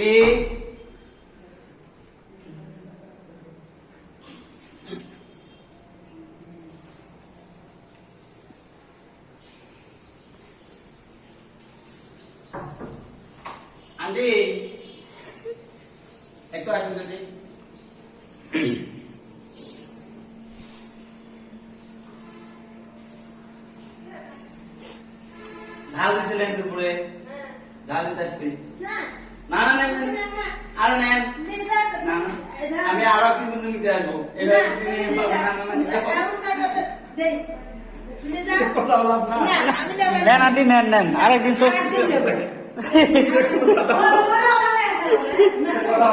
aunty aunty একটু আসুন যদি ঝাল দিছিলেন দুপুরে ঝাল দিতে আসছি না না নেন আরো নেন না আমি আরো একদিন নিতে আসবো এবার নেন আন্টি নেন নেন আরেকদিন কথা